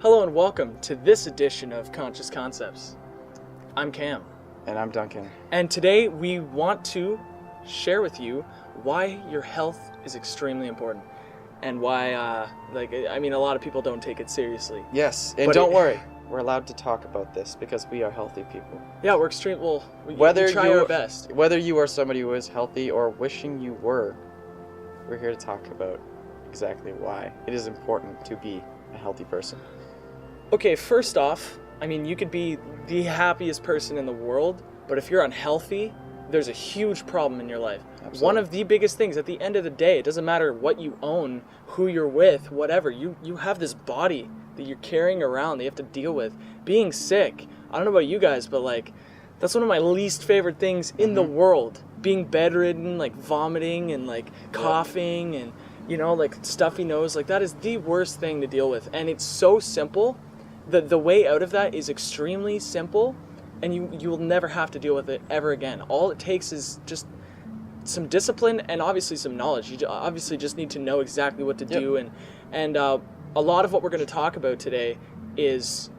Hello and welcome to this edition of Conscious Concepts. I'm Cam. And I'm Duncan. And today we want to share with you why your health is extremely important. And why, a lot of people don't take it seriously. Yes, and don't worry. We're allowed to talk about this because we are healthy people. Yeah, we're extreme. Well, we try our best. Whether you are somebody who is healthy or wishing you were, we're here to talk about exactly why it is important to be a healthy person. Okay, first off, you could be the happiest person in the world, but if you're unhealthy, there's a huge problem in your life. Absolutely. One of the biggest things at the end of the day, it doesn't matter what you own, who you're with, whatever, you have this body that you're carrying around that you have to deal with. Being sick, I don't know about you guys, but that's one of my least favorite things in the world. Being bedridden, vomiting and coughing and stuffy nose, that is the worst thing to deal with. And it's so simple. The way out of that is extremely simple, and you will never have to deal with it ever again. All it takes is just some discipline and obviously some knowledge. You obviously just need to know exactly what to do, and a lot of what we're going to talk about today is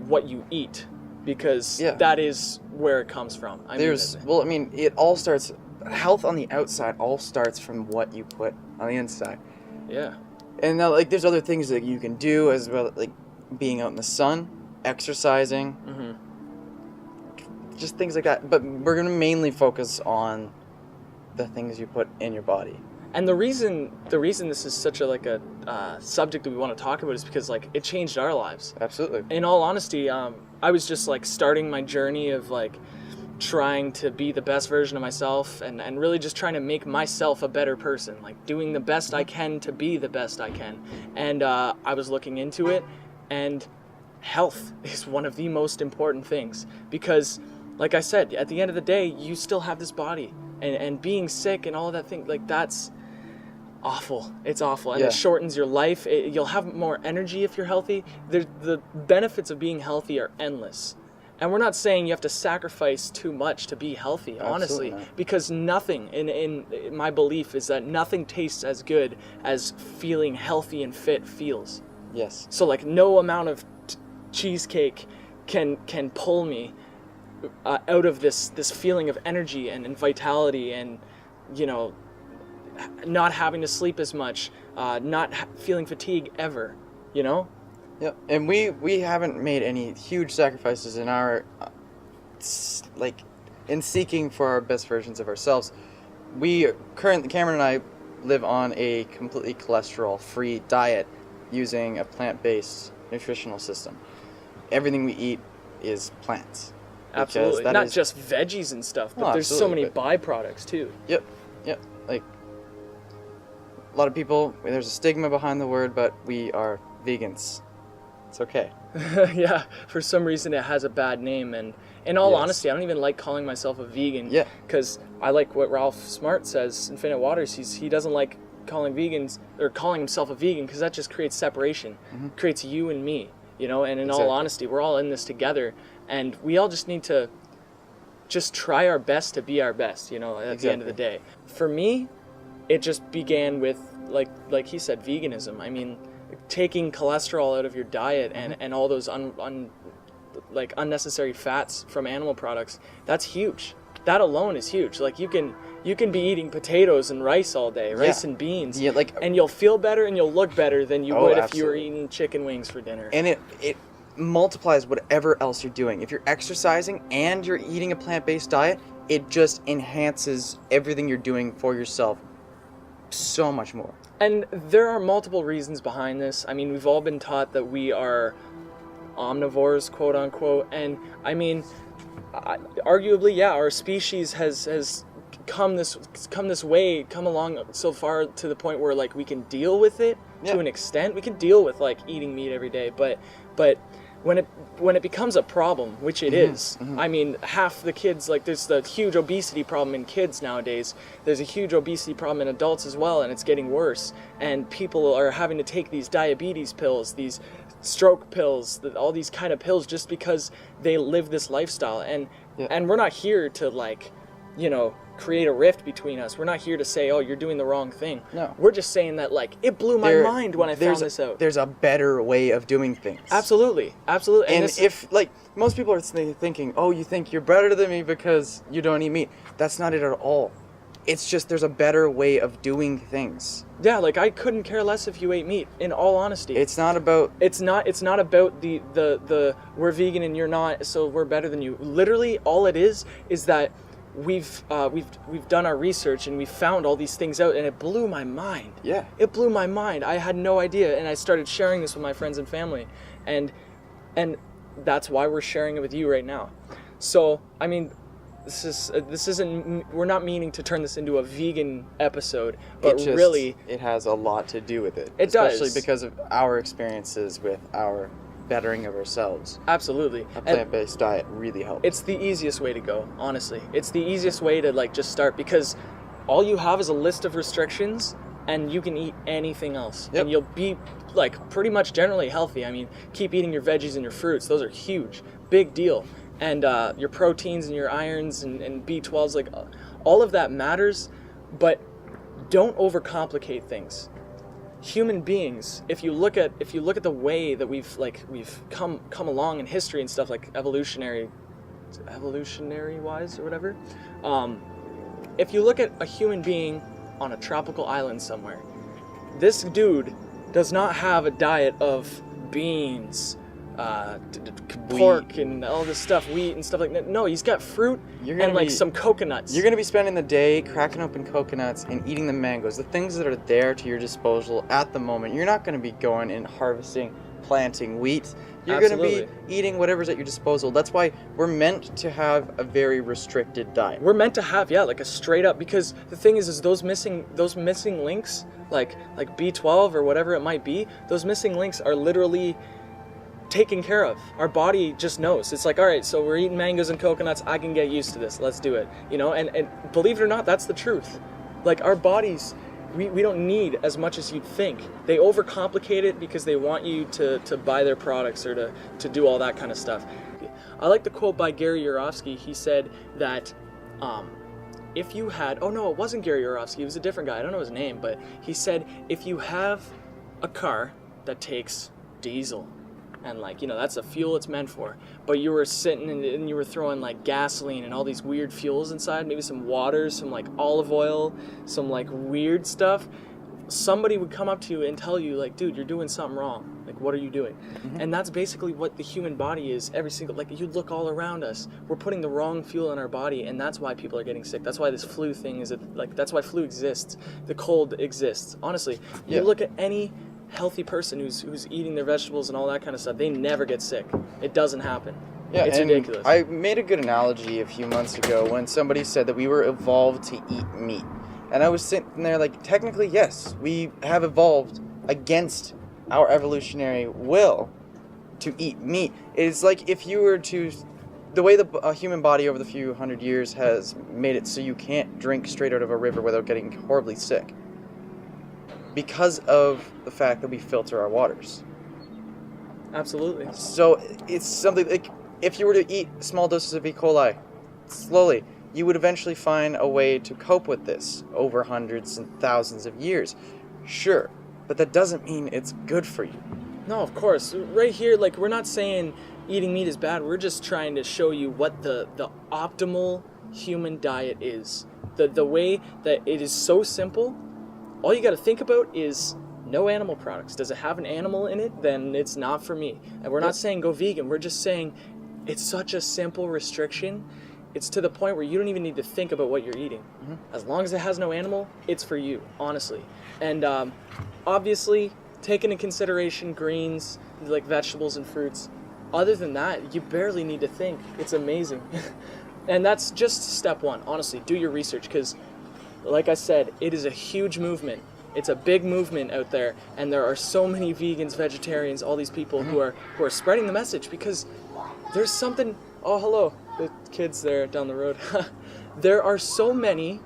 what you eat, because that is where it comes from. It all starts, health on the outside all starts from what you put on the inside. Yeah. And now, there's other things that you can do as well, being out in the sun, exercising, just things like that. But we're going to mainly focus on the things you put in your body. And the reason this is such a subject that we want to talk about is because it changed our lives. Absolutely. In all honesty, I was just starting my journey of trying to be the best version of myself and really just trying to make myself a better person, doing the best I can to be the best I can. And I was looking into it, and health is one of the most important things, because like I said, at the end of the day, you still have this body, and being sick and all of that thing, that's awful. It's awful, and it shortens your life. You'll have more energy if you're healthy. The benefits of being healthy are endless. And we're not saying you have to sacrifice too much to be healthy, honestly, because nothing, in my belief, is that nothing tastes as good as feeling healthy and fit feels. Yes. So no amount of cheesecake can pull me out of this feeling of energy and vitality, and not having to sleep as much, not feeling fatigue ever, Yep, and we haven't made any huge sacrifices in our, in seeking for our best versions of ourselves. Cameron and I live on a completely cholesterol-free diet using a plant-based nutritional system. Everything we eat is plants. Absolutely, not just veggies and stuff, but there's so many byproducts too. Yep, a lot of people, there's a stigma behind the word, but we are vegans. It's okay. Yeah, for some reason it has a bad name, and in all honesty, I don't even like calling myself a vegan. Yeah. Because I like what Ralph Smart says, Infinite Waters. He doesn't like calling himself a vegan, because that just creates separation, creates you and me, and in all honesty, we're all in this together, and we all just need to just try our best to be our best, at the end of the day. For me, it just began with, like he said, veganism. Taking cholesterol out of your diet and all those unnecessary fats from animal products, that's huge. That alone is huge. You can be eating potatoes and rice all day, rice and beans, and you'll feel better and you'll look better than you would if you were eating chicken wings for dinner. And it multiplies whatever else you're doing. If you're exercising and you're eating a plant-based diet, it just enhances everything you're doing for yourself so much more. And there are multiple reasons behind this. We've all been taught that we are omnivores, quote unquote, and arguably, our species has come along so far to the point where we can deal with it to an extent. We can deal with eating meat every day, but when it becomes a problem, which it is, half the kids, there's the huge obesity problem in kids nowadays. There's a huge obesity problem in adults as well, and it's getting worse. And people are having to take these diabetes pills, these stroke pills, all these kind of pills, just because they live this lifestyle. And we're not here to create a rift between us. We're not here to say, oh, you're doing the wrong thing. No. We're just saying that, like, it blew my mind when I found this out. There's a better way of doing things. Absolutely. Absolutely. And if, like, most people are thinking, oh, you think you're better than me because you don't eat meat. That's not it at all. It's just there's a better way of doing things. Yeah, like, I couldn't care less if you ate meat, in all honesty. It's not about... It's not about the we're vegan and you're not, so we're better than you. Literally, all it is that we've done our research and we found all these things out, and it blew my mind. Yeah. It blew my mind. I had no idea, and I started sharing this with my friends and family, and that's why we're sharing it with you right now. So, I mean, this isn't, we're not meaning to turn this into a vegan episode, but really it has a lot to do with it. It does. Especially because of our experiences with our bettering of ourselves. Absolutely. A plant-based diet really helps. It's the easiest way to go, honestly. It's the easiest way to, like, just start, because all you have is a list of restrictions and you can eat anything else. Yep. And you'll be, like, pretty much generally healthy. I mean, keep eating your veggies and your fruits. Those are huge. Big deal. And your proteins and your irons and B12s, like, all of that matters, but don't overcomplicate things. Human beings, if you look at the way that we've come along in history and stuff, like evolutionary wise or whatever, if you look at a human being on a tropical island somewhere, this dude does not have a diet of beans, pork and all this stuff, wheat and stuff like that. No, he's got fruit and like some coconuts. You're going to be spending the day cracking open coconuts and eating the mangoes, the things that are there to your disposal at the moment. You're not going to be going and harvesting, planting wheat. You're going to be eating whatever's at your disposal. That's why we're meant to have a very restricted diet. We're meant to have, like a straight up, because the thing is those missing links, like B12 or whatever it might be, those missing links are literally taken care of. Our body just knows. It's like, all right, so we're eating mangoes and coconuts, I can get used to this, let's do it, and believe it or not, that's the truth. Like, our bodies, we don't need as much as you'd think. They overcomplicate it because they want you to buy their products or to do all that kind of stuff. I like the quote by Gary Yourofsky. He said that if you had, oh no, it wasn't Gary Yourofsky, it was a different guy, I don't know his name, but he said, if you have a car that takes diesel, and that's the fuel it's meant for, but you were sitting and you were throwing like gasoline and all these weird fuels inside, maybe some water, some like olive oil, some like weird stuff, somebody would come up to you and tell you, like, dude, you're doing something wrong. Like, what are you doing? Mm-hmm. And that's basically what the human body is. You look all around us, we're putting the wrong fuel in our body, and that's why people are getting sick. That's why this flu thing that's why flu exists. The cold exists. Honestly, you look at any healthy person who's eating their vegetables and all that kind of stuff, they never get sick. It doesn't happen. Yeah, it's ridiculous. I made a good analogy a few months ago when somebody said that we were evolved to eat meat. And I was sitting there like, technically, yes, we have evolved against our evolutionary will to eat meat. It's like if you were to... The way the human body over the few hundred years has made it so you can't drink straight out of a river without getting horribly sick, because of the fact that we filter our waters. Absolutely. So it's something like, if you were to eat small doses of E. coli slowly, you would eventually find a way to cope with this over hundreds and thousands of years. Sure, but that doesn't mean it's good for you. No, of course. Right here, like, we're not saying eating meat is bad. We're just trying to show you what the optimal human diet is. The way that it is so simple. All you got to think about is no animal products. Does it have an animal in it? Then it's not for me. And we're not saying go vegan. We're just saying it's such a simple restriction. It's to the point where you don't even need to think about what you're eating. Mm-hmm. As long as it has no animal, it's for you, honestly. And obviously, take into consideration greens, like vegetables and fruits. Other than that, you barely need to think. It's amazing. And that's just step one. Honestly, do your research, because like I said, it is a huge movement. It's a big movement out there, and there are so many vegans, vegetarians, all these people who are spreading the message, because there's something. Oh, hello, the kids there down the road. There's so many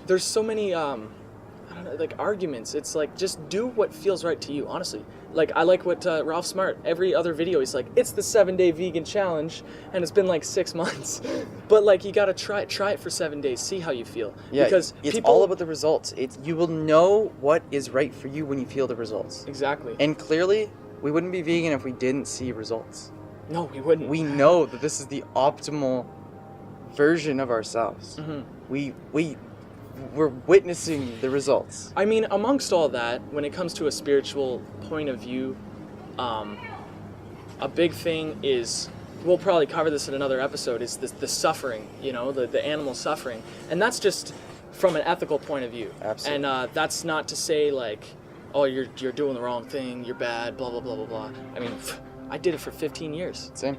I don't know, like, arguments. It's like, just do what feels right to you. Honestly, Like, I like what Ralph Smart, every other video, he's like, it's the 7-day vegan challenge, and it's been like 6 months. But like, you gotta try it for 7 days, see how you feel. Yeah, because it's all about the results. You will know what is right for you when you feel the results. Exactly. And clearly, we wouldn't be vegan if we didn't see results. No, we wouldn't. We know that this is the optimal version of ourselves. We're witnessing the results. I mean, amongst all that, when it comes to a spiritual point of view, a big thing is, we'll probably cover this in another episode, is the suffering, you know, the animal suffering. And that's just from an ethical point of view. Absolutely. And that's not to say, like, oh, you're doing the wrong thing, you're bad, blah, blah, blah, blah, blah. I mean, I did it for 15 years. Same.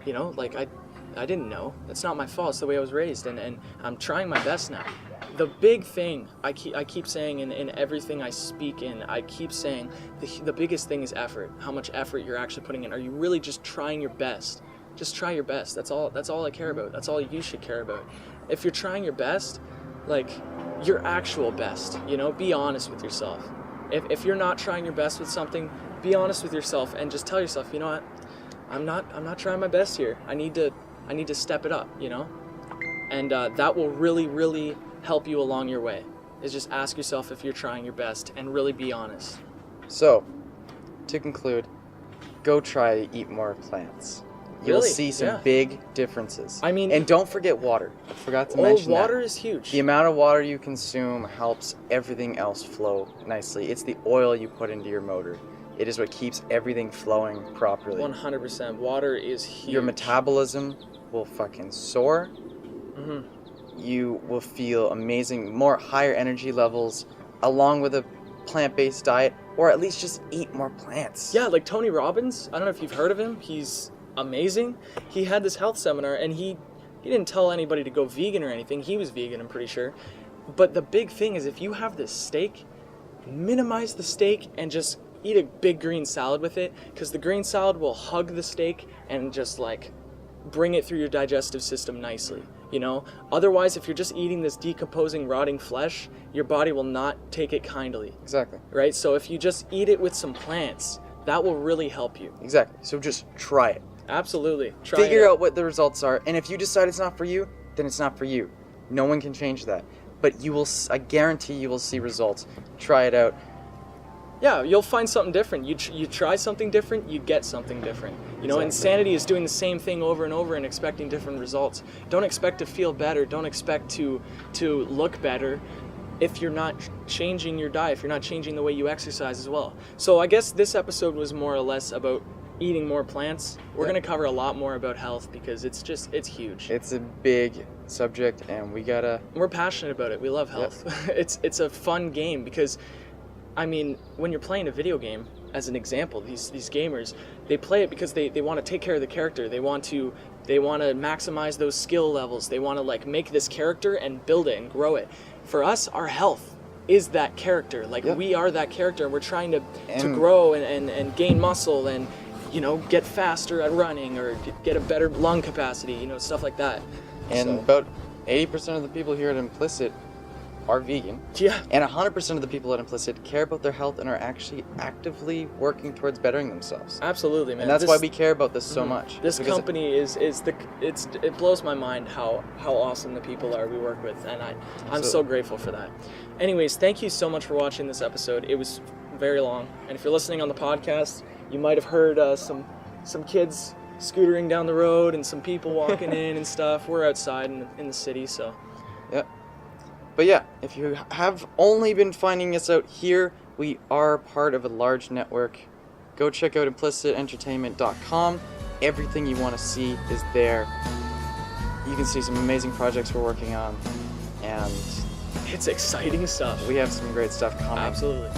You know, like, I didn't know. It's not my fault. It's the way I was raised, and I'm trying my best now. The big thing I keep saying in everything I speak in, I keep saying the biggest thing is effort. How much effort you're actually putting in. Are you really just trying your best? Just try your best. That's all I care about. That's all you should care about. If you're trying your best, like, your actual best, you know, be honest with yourself. If you're not trying your best with something, be honest with yourself and just tell yourself, you know what, I'm not trying my best here. I need to step it up, you know? And that will really, really help you along your way, is just ask yourself if you're trying your best and really be honest. So, to conclude, go try to eat more plants. You'll Really? see some Yeah. big differences. I mean, and don't forget water. I forgot to mention water that. is huge. The amount of water you consume helps everything else flow nicely. It's the oil you put into your motor. It is what keeps everything flowing properly. 100%. Water is huge. Your metabolism will fucking soar. Mhm. You will feel amazing, more higher energy levels, along with a plant-based diet, or at least just eat more plants. Yeah, like Tony Robbins. I don't know if you've heard of him. He's amazing. He had this health seminar, and he didn't tell anybody to go vegan or anything. He was vegan, I'm pretty sure. But the big thing is, if you have this steak, minimize the steak and just eat a big green salad with it, because the green salad will hug the steak and just like bring it through your digestive system nicely, you know? Otherwise, if you're just eating this decomposing, rotting flesh, your body will not take it kindly. Exactly. Right? So if you just eat it with some plants, that will really help you. Exactly. So just try it. Absolutely. Try Figure it out what the results are, and if you decide it's not for you, then it's not for you. No one can change that. But you will, I guarantee you will see results. Try it out. Yeah, you'll find something different. You try something different, you get something different. You know, Exactly. insanity is doing the same thing over and over and expecting different results. Don't expect to feel better. Don't expect to look better if you're not changing your diet, if you're not changing the way you exercise as well. So I guess this episode was more or less about eating more plants. We're Yeah. going to cover a lot more about health because it's huge. It's a big subject, and we gotta... We're passionate about it. We love health. It's a fun game because, I mean, when you're playing a video game, as an example, these gamers, they play it because they want to take care of the character. They want to maximize those skill levels. They want to like make this character and build it and grow it. For us, our health is that character. Like we are that character, and we're trying to grow and gain muscle and, you know, get faster at running or get a better lung capacity, you know, stuff like that. And So- about 80% of the people here at Implicit are vegan. Yeah. And 100% of the people at Implicit care about their health and are actually actively working towards bettering themselves. Absolutely, man. And that's why we care about this so much. This Because company it blows my mind how awesome the people are we work with, and I'm so grateful for that. Anyways, thank you so much for watching this episode. It was very long, and if you're listening on the podcast, you might have heard some kids scootering down the road and some people walking in and stuff. We're outside in the city, so. Yeah. But yeah, if you have only been finding us out here, we are part of a large network. Go check out implicitentertainment.com. Everything you want to see is there. You can see some amazing projects we're working on, and It's exciting stuff. we have some great stuff coming. Absolutely.